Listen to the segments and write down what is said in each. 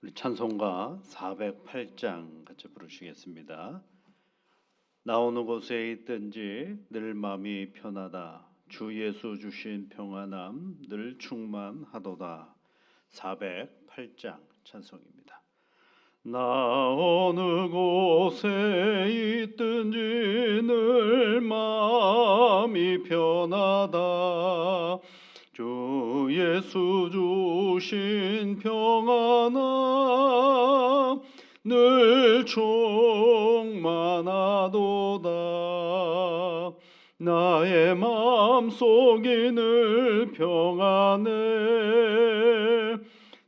우리 찬송가 408장 같이 부르시겠습니다. 나 어느 곳에 있든지 늘 마음이 편하다. 주 예수 주신 평안함 늘 충만하도다. 408장 찬송입니다. 나 어느 곳에 있든지 늘 마음이 편하다. 주 예수 주신 평안함 늘 충만하도다. 나의 마음속이 늘 평안해.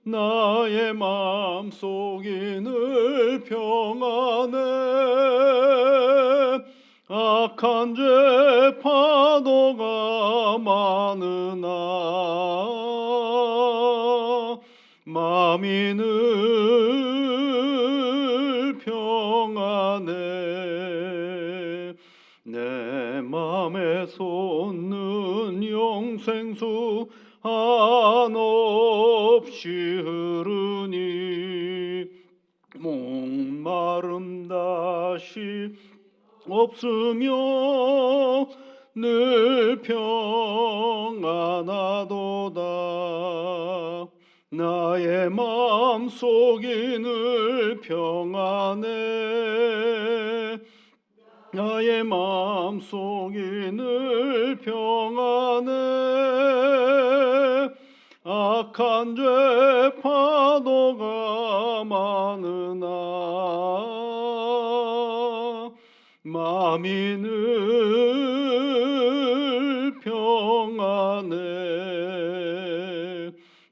나의 마음속이 늘 평안해. 악한 죄 파도가 많으나 마음이 늘 평안해. 내 맘에 솟는 영생수 한없이 흐르니 목마름 다시 없으며 늘 평안하도다. 나의 마음속이 늘 평안해. 나의 마음속이 늘 평안해. 악한 죄 파도가 많으나 마음이 늘 평안해.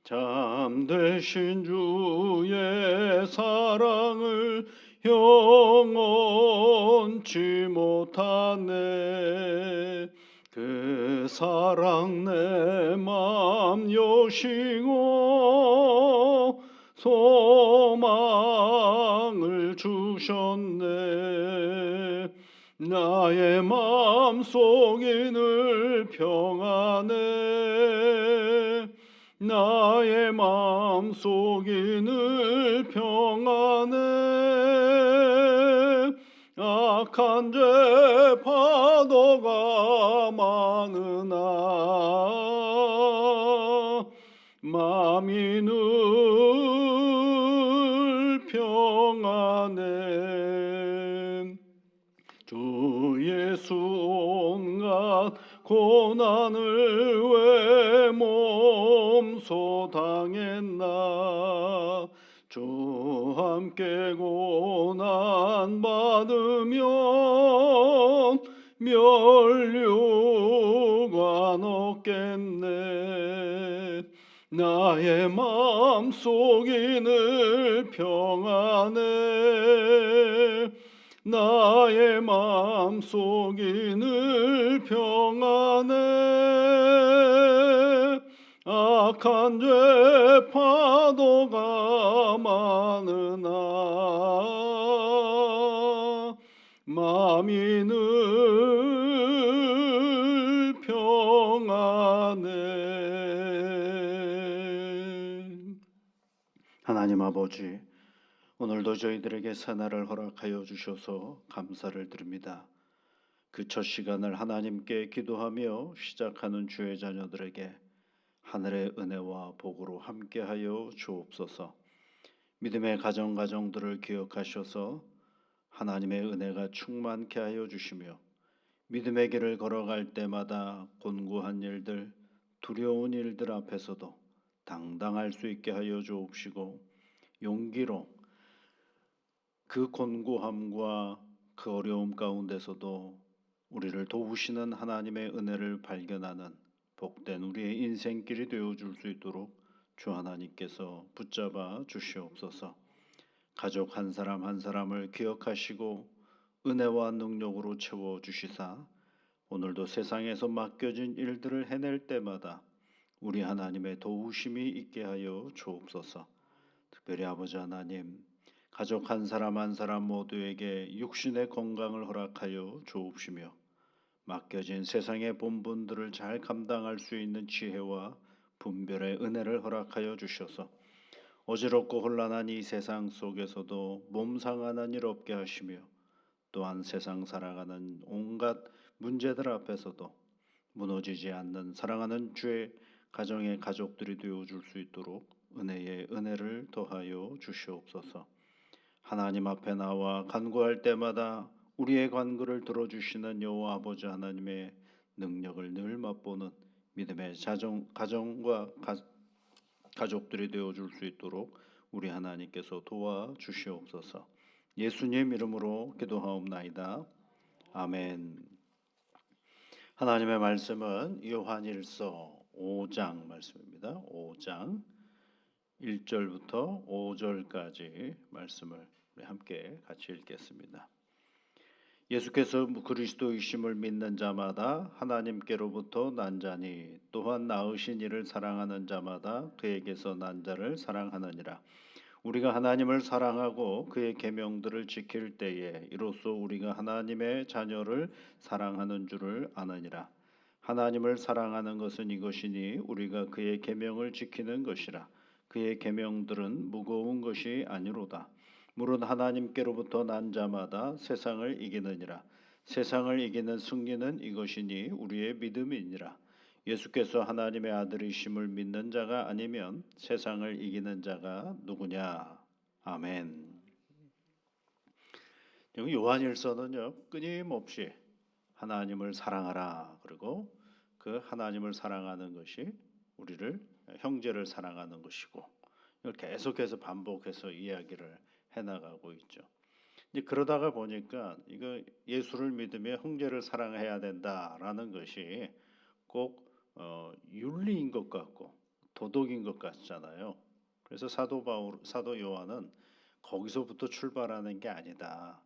참되신 주의 사랑을 영원치 못하네. 그 사랑 내 맘 여시고 소망을 주셨네. 나의 마음속이 늘 평안해. 나의 마음속이 늘 평안해. 악한 죄 파도가 많으나 마음이 늘 평안해. 주 예수 온갖 고난을 왜 몸소 당했나. 주 함께 고난 받으면 멸류관 얻겠네. 나의 마음속이 늘 평안해. 나의 마음속이 늘 평안해. 악한 죄 파도가 많으나 마음이 늘 평안해. 하나님 아버지, 오늘도 저희들에게 새날을 허락하여 주셔서 감사를 드립니다. 그 첫 시간을 하나님께 기도하며 시작하는 주의 자녀들에게 하늘의 은혜와 복으로 함께하여 주옵소서. 믿음의 가정들을 기억하셔서 하나님의 은혜가 충만케 하여 주시며 믿음의 길을 걸어갈 때마다 곤고한 일들, 두려운 일들 앞에서도 당당할 수 있게 하여 주옵시고 용기로 그 곤고함과 그 어려움 가운데서도 우리를 도우시는 하나님의 은혜를 발견하는 복된 우리의 인생길이 되어줄 수 있도록 주 하나님께서 붙잡아 주시옵소서. 가족 한 사람 한 사람을 기억하시고 은혜와 능력으로 채워주시사 오늘도 세상에서 맡겨진 일들을 해낼 때마다 우리 하나님의 도우심이 있게 하여 주옵소서. 특별히 아버지 하나님, 가족 한 사람 한 사람 모두에게 육신의 건강을 허락하여 주옵시며 맡겨진 세상의 본분들을 잘 감당할 수 있는 지혜와 분별의 은혜를 허락하여 주셔서 어지럽고 혼란한 이 세상 속에서도 몸 상하는 일 없게 하시며 또한 세상 살아가는 온갖 문제들 앞에서도 무너지지 않는 사랑하는 주의 가정의 가족들이 되어줄 수 있도록 은혜에 은혜를 더하여 주시옵소서. 하나님 앞에 나와 간구할 때마다 우리의 간구를 들어주시는 여호와 아버지 하나님의 능력을 늘 맛보는 믿음의 가정과 가족들이 되어줄 수 있도록 우리 하나님께서 도와주시옵소서. 예수님 이름으로 기도하옵나이다. 아멘. 하나님의 말씀은 요한일서 5장 말씀입니다. 5장 1절부터 5절까지 말씀을 우리 함께 같이 읽겠습니다. 예수께서 그리스도이심을 믿는 자마다 하나님께로부터 난 자니 또한 낳으신 이를 사랑하는 자마다 그에게서 난 자를 사랑하느니라. 우리가 하나님을 사랑하고 그의 계명들을 지킬 때에 이로써 우리가 하나님의 자녀를 사랑하는 줄을 아느니라. 하나님을 사랑하는 것은 이것이니 우리가 그의 계명을 지키는 것이라. 그의 계명들은 무거운 것이 아니로다. 물은 하나님께로부터 난 자마다 세상을 이기느니라. 세상을 이기는 승리는 이것이니 우리의 믿음이니라. 예수께서 하나님의 아들이심을 믿는 자가 아니면 세상을 이기는 자가 누구냐? 아멘. 요한일서는요 끊임없이 하나님을 사랑하라 그리고 그 하나님을 사랑하는 것이 우리를 형제를 사랑하는 것이고 이걸 계속해서 반복해서 이야기를 해나가고 있죠. 이제 그러다가 보니까 이거 예수를 믿으며 형제를 사랑해야 된다라는 것이 꼭 윤리인 것 같고 도덕인 것 같잖아요. 그래서 사도 요한은 거기서부터 출발하는 게 아니다.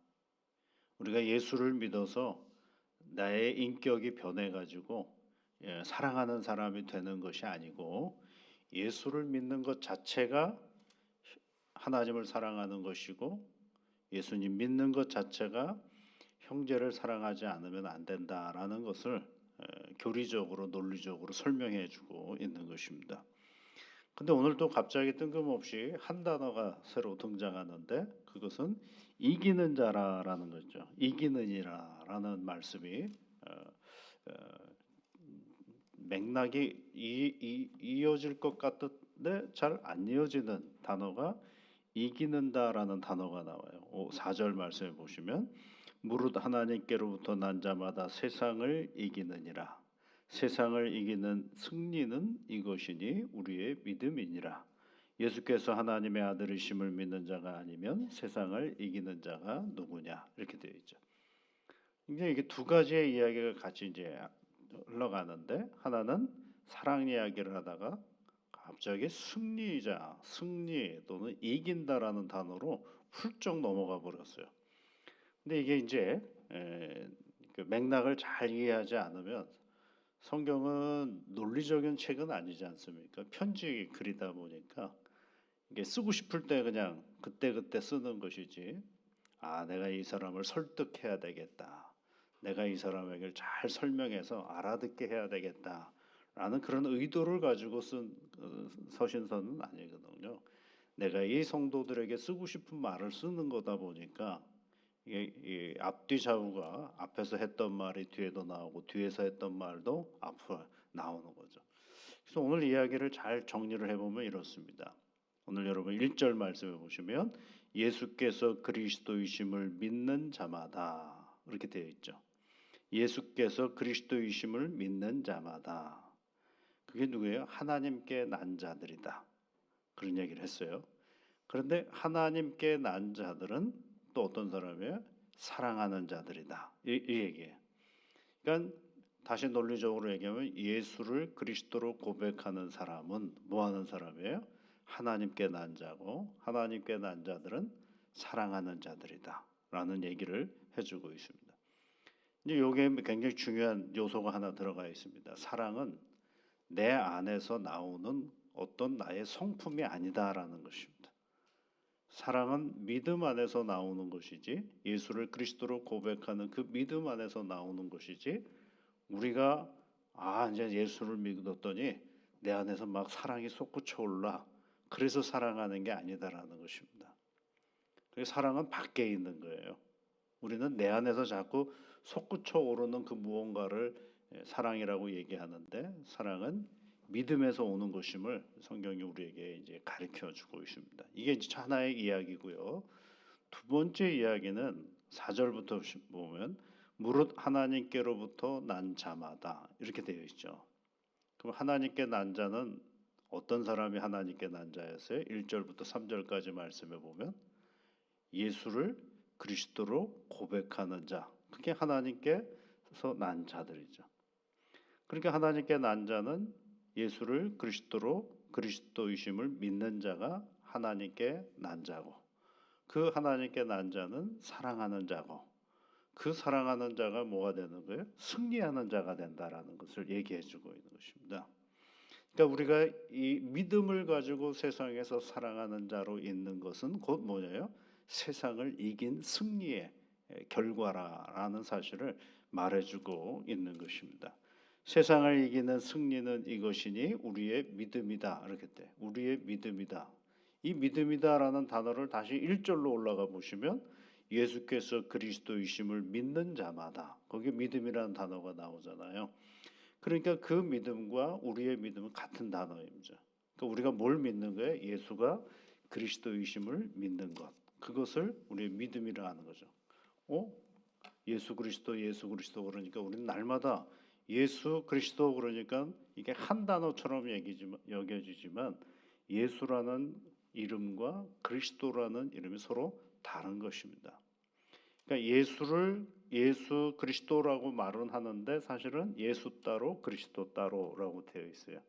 우리가 예수를 믿어서 나의 인격이 변해가지고 사랑하는 사람이 되는 것이 아니고 예수를 믿는 것 자체가 하나님을 사랑하는 것이고 예수님 믿는 것 자체가 형제를 사랑하지 않으면 안 된다라는 것을 교리적으로 논리적으로 설명해 주고 있는 것입니다. 근데 오늘 또 갑자기 뜬금없이 한 단어가 새로 등장하는데 그것은 이기는 자라라는 거죠. 이기는이라라는 말씀이 맥락이 이어질 것 같은데 잘 안 이어지는 단어가 이기는다라는 단어가 나와요. 4절 말씀에 보시면 무릇 하나님께로부터 난 자마다 세상을 이기느니라. 세상을 이기는 승리는 이것이니 우리의 믿음이니라. 예수께서 하나님의 아들이심을 믿는 자가 아니면 세상을 이기는 자가 누구냐 이렇게 되어 있죠. 이게 두 가지의 이야기가 같이 이제 흘러가는데 하나는 사랑 이야기를 하다가 갑자기 승리 또는 이긴다라는 단어로 훌쩍 넘어가 버렸어요. 근데 이게 이제 그 맥락을 잘 이해하지 않으면 성경은 논리적인 책은 아니지 않습니까? 편지 글이다 보니까 이게 쓰고 싶을 때 그냥 그때그때 쓰는 것이지. 내가 이 사람을 설득해야 되겠다. 내가 이 사람에게 잘 설명해서 알아듣게 해야 되겠다. 라는 그런 의도를 가지고 쓴 서신서는 아니거든요. 내가 이 성도들에게 쓰고 싶은 말을 쓰는 거다 보니까 이 앞뒤 좌우가 앞에서 했던 말이 뒤에도 나오고 뒤에서 했던 말도 앞으로 나오는 거죠. 그래서 오늘 이야기를 잘 정리를 해보면 이렇습니다. 오늘 여러분 1절 말씀해 보시면 예수께서 그리스도이심을 믿는 자마다 이렇게 되어 있죠. 예수께서 그리스도이심을 믿는 자마다. 그게 누구예요? 하나님께 난 자들이다. 그런 얘기를 했어요. 그런데 하나님께 난 자들은 또 어떤 사람이에요? 사랑하는 자들이다. 이 얘기예요. 그러니까 다시 논리적으로 얘기하면 예수를 그리스도로 고백하는 사람은 뭐 하는 사람이에요? 하나님께 난 자고 하나님께 난 자들은 사랑하는 자들이다. 라는 얘기를 해주고 있습니다. 이제 여기에 굉장히 중요한 요소가 하나 들어가 있습니다. 사랑은 내 안에서 나오는 어떤 나의 성품이 아니다라는 것입니다. 사랑은 믿음 안에서 나오는 것이지 예수를 그리스도로 고백하는 그 믿음 안에서 나오는 것이지 우리가 이제 예수를 믿었더니 내 안에서 막 사랑이 솟구쳐 올라 그래서 사랑하는 게 아니다라는 것입니다. 그 사랑은 밖에 있는 거예요. 우리는 내 안에서 자꾸 솟구쳐 오르는 그 무언가를 사랑이라고 얘기하는데, 사랑은 믿음에서 오는 것임을 성경이 우리에게 이제 가르쳐 주고 있습니다. 이게 이제 하나의 이야기고요. 두 번째 이야기는 4절부터 보면 무릇 하나님께로부터 난 자마다 이렇게 되어 있죠. 그럼 하나님께 난 자는 어떤 사람이 하나님께 난 자였어요? 1절부터 3절까지 말씀해 보면 예수를 그리스도로 고백하는 자, 그게 하나님께서 난 자들이죠. 그러니까 하나님께 난 자는 예수를 그리스도로 그리스도이심을 믿는 자가 하나님께 난 자고, 그 하나님께 난 자는 사랑하는 자고, 그 사랑하는 자가 뭐가 되는 거예요? 승리하는 자가 된다라는 것을 얘기해 주고 있는 것입니다. 그러니까 우리가 이 믿음을 가지고 세상에서 사랑하는 자로 있는 것은 곧 뭐예요? 세상을 이긴 승리의 결과라는 사실을 말해주고 있는 것입니다. 세상을 이기는 승리는 이것이니 우리의 믿음이다. 이렇게 돼. 우리의 믿음이다. 이 믿음이다라는 단어를 다시 1절로 올라가 보시면 예수께서 그리스도이심을 믿는 자마다, 거기 믿음이라는 단어가 나오잖아요. 그러니까 그 믿음과 우리의 믿음은 같은 단어입니다. 그러니까 우리가 뭘 믿는 거예요? 예수가 그리스도이심을 믿는 것. 그것을 우리의 믿음이라 하는 거죠. 예수 그리스도 그러니까 우리는 날마다 예수 그리스도 그러니까 이게 한 단어처럼 여겨지지만 예수라는 이름과 그리스도라는 이름이 서로 다른 것입니다. 그러니까 예수 그리스도라고 말은 하는데 사실은 예수 따로 그리스도 따로라고 되어 있어요.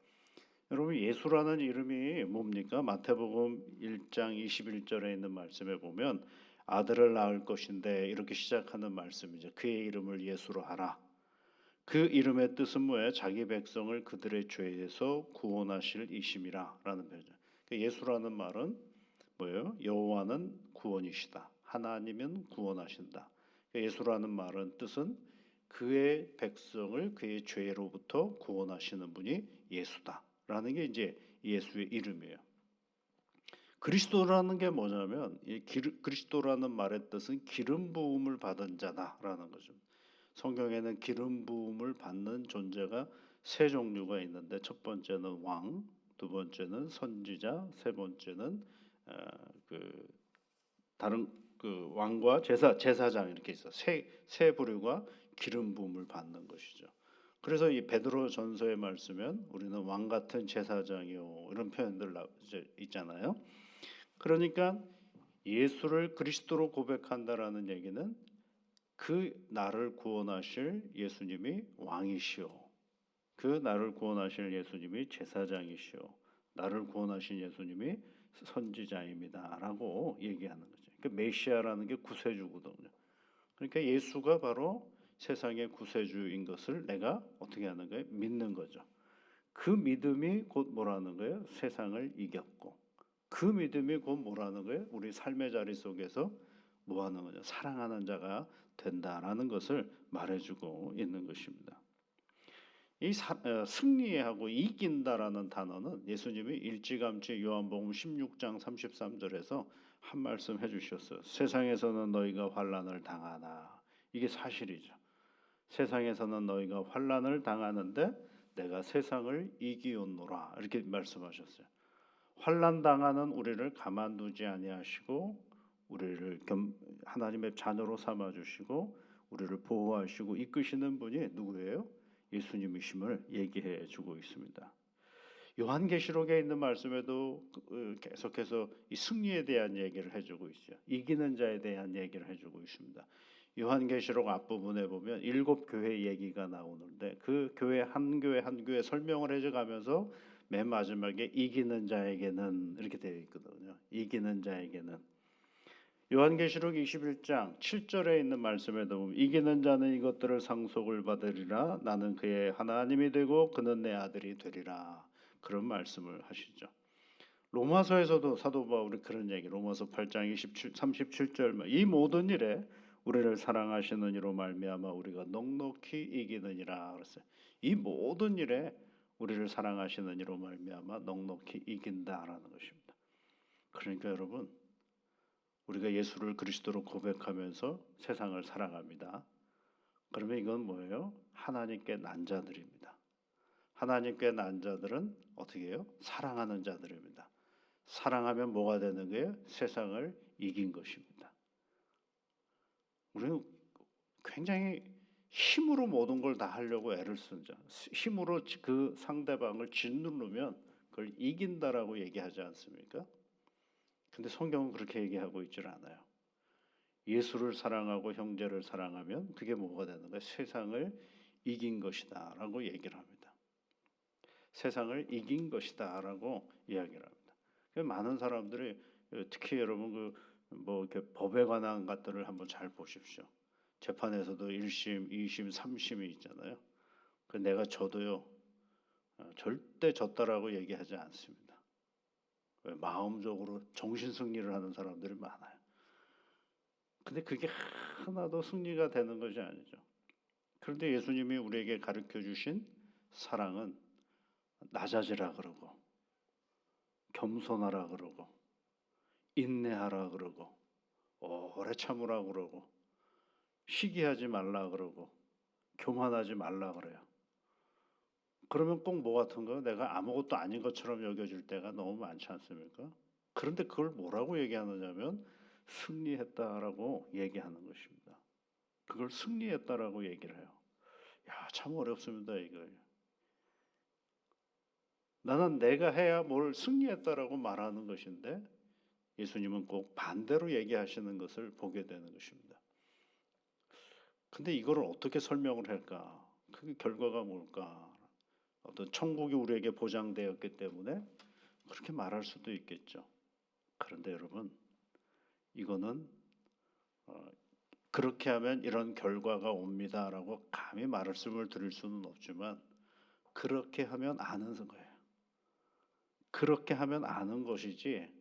여러분, 예수라는 이름이 뭡니까? 마태복음 1장 21절에 있는 말씀에 보면 아들을 낳을 것인데 이렇게 시작하는 말씀이죠. 그의 이름을 예수로 하라. 그 이름의 뜻은 뭐예요? 자기 백성을 그들의 죄에서 구원하실 이심이라 라는 표현이죠. 그러니까 예수라는 말은 뭐예요? 여호와는 구원이시다. 하나님은 구원하신다. 그러니까 예수라는 말은 뜻은 그의 백성을 그의 죄로부터 구원하시는 분이 예수다라는 게 이제 예수의 이름이에요. 그리스도라는 게 뭐냐면 그리스도라는 말의 뜻은 기름 부음을 받은 자다라는 거죠. 성경에는 기름 부음을 받는 존재가 세 종류가 있는데 첫 번째는 왕, 두 번째는 선지자, 세 번째는 그 다른 그 왕과 제사장 이렇게 있어. 세 부류가 기름 부음을 받는 것이죠. 그래서 이 베드로 전서의 말씀은 우리는 왕 같은 제사장이요 이런 표현들 있잖아요. 그러니까 예수를 그리스도로 고백한다라는 얘기는 그 나를 구원하실 예수님이 왕이시오. 그 나를 구원하실 예수님이 제사장이시오. 나를 구원하신 예수님이 선지자입니다라고 얘기하는 거죠. 그 메시아라는 게 구세주거든요. 그러니까 예수가 바로 세상의 구세주인 것을 내가 어떻게 하는 거예요? 믿는 거죠. 그 믿음이 곧 뭐라는 거예요? 세상을 이겼고, 그 믿음이 곧 뭐라는 거예요? 우리 삶의 자리 속에서 뭐 하는 거죠? 사랑하는 자가 된다라는 것을 말해주고 있는 것입니다. 이 승리하고 이긴다라는 단어는 예수님이 일찌감치 요한복음 16장 33절에서 한 말씀 해주셨어요. 세상에서는 너희가 환난을 당하나. 이게 사실이죠. 세상에서는 너희가 환난을 당하는데 내가 세상을 이기었노라 이렇게 말씀하셨어요. 환난 당하는 우리를 가만두지 아니하시고 우리를 하나님의 자녀로 삼아 주시고 우리를 보호하시고 이끄시는 분이 누구예요? 예수님이심을 얘기해 주고 있습니다. 요한계시록에 있는 말씀에도 계속해서 이 승리에 대한 얘기를 해주고 있어요. 이기는 자에 대한 얘기를 해주고 있습니다. 요한계시록 앞부분에 보면 7교회 얘기가 나오는데 그 교회 한 교회 설명을 해줘가면서 맨 마지막에 이기는 자에게는 이렇게 되어 있거든요. 이기는 자에게는 요한계시록 21장 7절에 있는 말씀에도 보면 이기는 자는 이것들을 상속을 받으리라. 나는 그의 하나님이 되고 그는 내 아들이 되리라. 그런 말씀을 하시죠. 로마서에서도 사도 바울이 그런 얘기, 로마서 8장 37절 이 모든 일에 우리를 사랑하시는 이로 말미암아 우리가 넉넉히 이기느니라 그랬어요. 이 모든 일에 우리를 사랑하시는 이로 말미암아 넉넉히 이긴다라는 것입니다. 그러니까 여러분, 우리가 예수를 그리스도로 고백하면서 세상을 사랑합니다. 그러면 이건 뭐예요? 하나님께 난 자들입니다. 하나님께 난 자들은 어떻게 해요? 사랑하는 자들입니다. 사랑하면 뭐가 되는 거예요? 세상을 이긴 것입니다. 우리는 굉장히 힘으로 모든 걸 다 하려고 애를 쓰는 자, 힘으로 그 상대방을 짓누르면 그걸 이긴다라고 얘기하지 않습니까? 근데 성경은 그렇게 얘기하고 있질 않아요. 예수를 사랑하고 형제를 사랑하면 그게 뭐가 되는 거예요? 세상을 이긴 것이다 라고 얘기를 합니다. 세상을 이긴 것이다 라고 이야기를 합니다. 많은 사람들이, 특히 여러분 뭐 이렇게 법에 관한 것들을 한번 잘 보십시오. 재판에서도 1심, 2심, 3심이 있잖아요. 내가 져도요, 절대 졌다라고 얘기하지 않습니다. 왜? 마음적으로 정신 승리를 하는 사람들이 많아요. 근데 그게 하나도 승리가 되는 것이 아니죠. 그런데 예수님이 우리에게 가르쳐 주신 사랑은 낮아지라 그러고, 겸손하라 그러고, 인내하라 그러고, 오래 참으라 그러고, 시기하지 말라 그러고, 교만하지 말라 그래요. 그러면 꼭 뭐 같은가? 내가 아무것도 아닌 것처럼 여겨질 때가 너무 많지 않습니까? 그런데 그걸 뭐라고 얘기하느냐면 승리했다라고 얘기하는 것입니다. 그걸 승리했다라고 얘기를 해요. 야, 참 어렵습니다, 이거. 나는 내가 해야 뭘 승리했다라고 말하는 것인데 예수님은 꼭 반대로 얘기하시는 것을 보게 되는 것입니다. 근데 이거를 어떻게 설명을 할까? 그 결과가 뭘까? 어떤 천국이 우리에게 보장되었기 때문에 그렇게 말할 수도 있겠죠. 그런데 여러분, 이거는 그렇게 하면 이런 결과가 옵니다라고 감히 말씀을 드릴 수는 없지만 그렇게 하면 아는 거예요. 그렇게 하면 아는 것이지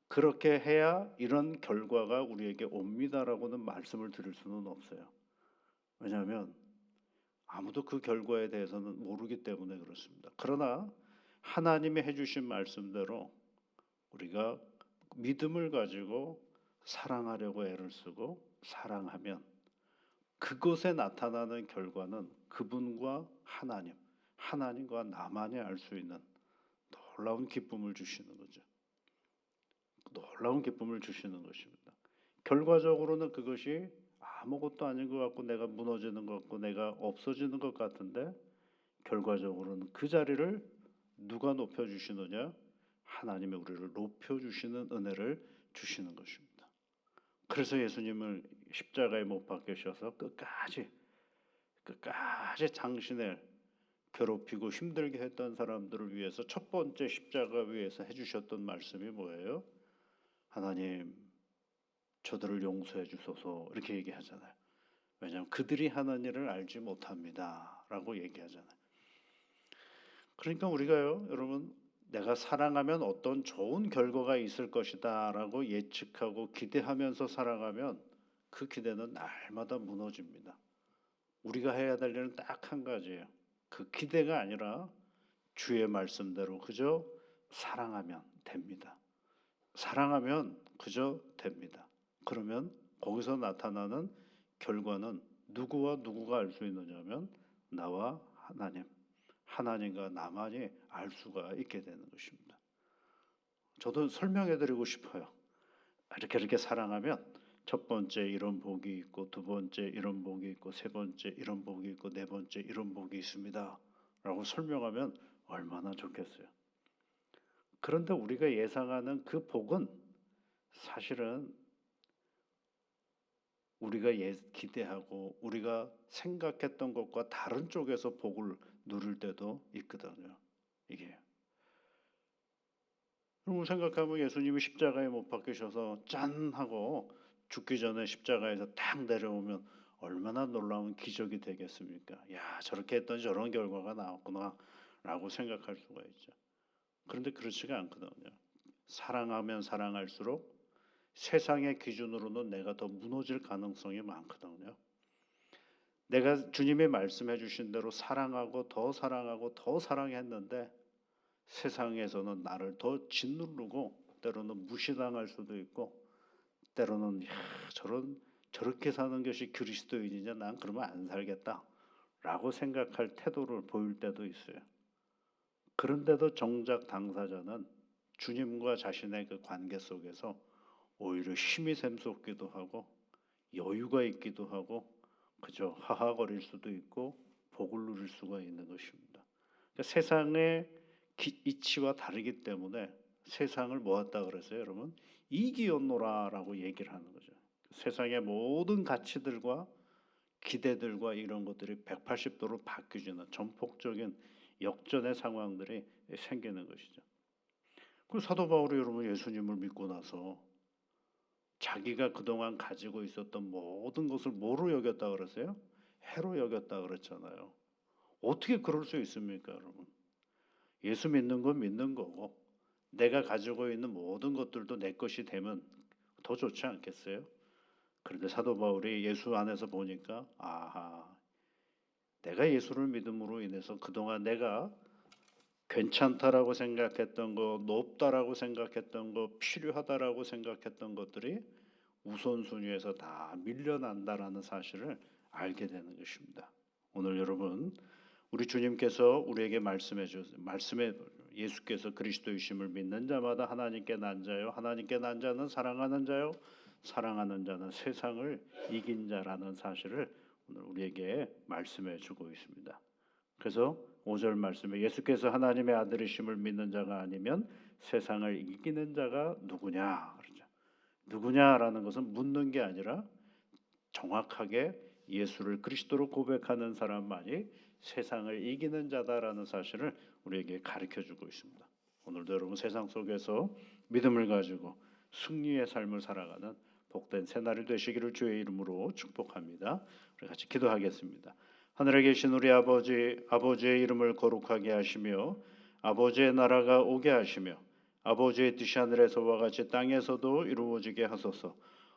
그렇게 해야 이런 결과가 우리에게 옵니다라고는 말씀을 드릴 수는 없어요. 왜냐하면 아무도 그 결과에 대해서는 모르기 때문에 그렇습니다. 그러나 하나님이 해주신 말씀대로 우리가 믿음을 가지고 사랑하려고 애를 쓰고 사랑하면 그것에 나타나는 결과는 그분과 하나님과 나만이 알 수 있는 놀라운 기쁨을 주시는 거죠. 놀라운 기쁨을 주시는 것입니다. 결과적으로는 그것이 아무것도 아닌 것 같고 내가 무너지는 것 같고 내가 없어지는 것 같은데 결과적으로는 그 자리를 누가 높여주시느냐? 하나님이 우리를 높여주시는 은혜를 주시는 것입니다. 그래서 예수님을 십자가에 못 박히셔서 끝까지 당신을 괴롭히고 힘들게 했던 사람들을 위해서 첫 번째 십자가 위에서 해주셨던 말씀이 뭐예요? 하나님, 저들을 용서해 주소서 이렇게 얘기하잖아요. 왜냐하면 그들이 하는 일을 알지 못합니다 라고 얘기하잖아요. 그러니까 우리가요, 여러분, 내가 사랑하면 어떤 좋은 결과가 있을 것이다 라고 예측하고 기대하면서 살아가면 그 기대는 날마다 무너집니다. 우리가 해야 될 일은 딱 한 가지예요. 그 기대가 아니라 주의 말씀대로 그저 사랑하면 됩니다. 사랑하면 그저 됩니다. 그러면 거기서 나타나는 결과는 누구와 누구가 알 수 있느냐면 나와 하나님과 나만이 알 수가 있게 되는 것입니다. 저도 설명해드리고 싶어요. 이렇게 사랑하면 첫 번째 이런 복이 있고 두 번째 이런 복이 있고 세 번째 이런 복이 있고 네 번째 이런 복이 있습니다 라고 설명하면 얼마나 좋겠어요. 그런데 우리가 예상하는 그 복은 사실은 우리가 기대하고 우리가 생각했던 것과 다른 쪽에서 복을 누릴 때도 있거든요. 이게 그리고 생각하면 예수님이 십자가에 못 박히셔서 짠 하고 죽기 전에 십자가에서 딱 내려오면 얼마나 놀라운 기적이 되겠습니까? 야, 저렇게 했더니 저런 결과가 나왔구나 라고 생각할 수가 있죠. 그런데 그렇지가 않거든요. 사랑하면 사랑할수록 세상의 기준으로는 내가 더 무너질 가능성이 많거든요. 내가 주님이 말씀해 주신 대로 사랑하고 더 사랑했는데 세상에서는 나를 더 짓누르고 때로는 무시당할 수도 있고, 때로는 저렇게 사는 것이 그리스도인이냐, 난 그러면 안 살겠다라고 생각할 태도를 보일 때도 있어요. 그런데도 정작 당사자는 주님과 자신의 그 관계 속에서 오히려 힘이 샘솟기도 하고 여유가 있기도 하고 그저 하하거릴 수도 있고 복을 누릴 수가 있는 것입니다. 그러니까 세상의 이치와 다르기 때문에 세상을 뭐했다 그랬어요, 여러분? 이기었노라라고 얘기를 하는 거죠. 세상의 모든 가치들과 기대들과 이런 것들이 180도로 바뀌어지는 전폭적인 역전의 상황들이 생기는 것이죠. 그 사도 바울이 여러분 예수님을 믿고 나서 자기가 그동안 가지고 있었던 모든 것을 뭐로 여겼다 그랬어요? 해로 여겼다 그랬잖아요. 어떻게 그럴 수 있습니까, 여러분? 예수 믿는 건 믿는 거고 내가 가지고 있는 모든 것들도 내 것이 되면 더 좋지 않겠어요? 그런데 사도 바울이 예수 안에서 보니까 아하, 내가 예수를 믿음으로 인해서 그동안 내가 괜찮다라고 생각했던 거, 높다라고 생각했던 거, 필요하다라고 생각했던 것들이 우선순위에서 다 밀려난다라는 사실을 알게 되는 것입니다. 오늘 여러분, 우리 주님께서 우리에게 말씀해 예수께서 그리스도이심을 믿는 자마다 하나님께 난 자요, 하나님께 난 자는 사랑하는 자요, 사랑하는 자는 세상을 이긴 자라는 사실을 오늘 우리에게 말씀해 주고 있습니다. 그래서 5절 말씀에 예수께서 하나님의 아들이심을 믿는 자가 아니면 세상을 이기는 자가 누구냐 그러죠. 누구냐라는 것은 묻는 게 아니라 정확하게 예수를 그리스도로 고백하는 사람만이 세상을 이기는 자다라는 사실을 우리에게 가르쳐주고 있습니다. 오늘도 여러분 세상 속에서 믿음을 가지고 승리의 삶을 살아가는 복된 새날이 되시기를 주의 이름으로 축복합니다. 우리 같이 기도하겠습니다. 하늘에 계신 우리 아버지의 이름을 거룩하게 하시며 아버지의 나라가 오게 하시며 아버지의 뜻이 하늘에서와 같이 땅에서도 이루어지게 하소서.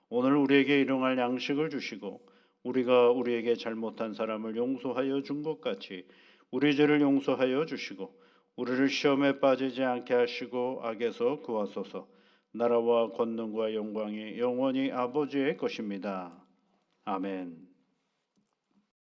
오늘 우리에게 일용할 양식을 주시고 우리가 우리에게 잘못한 사람을 용서하여 준 것 같이 우리 죄를 용서하여 주시고 우리를 시험에 빠지지 않게 하시고 악에서 구하소서. 나라와 권능과 영광이 영원히 아버지의 것입니다. 아멘.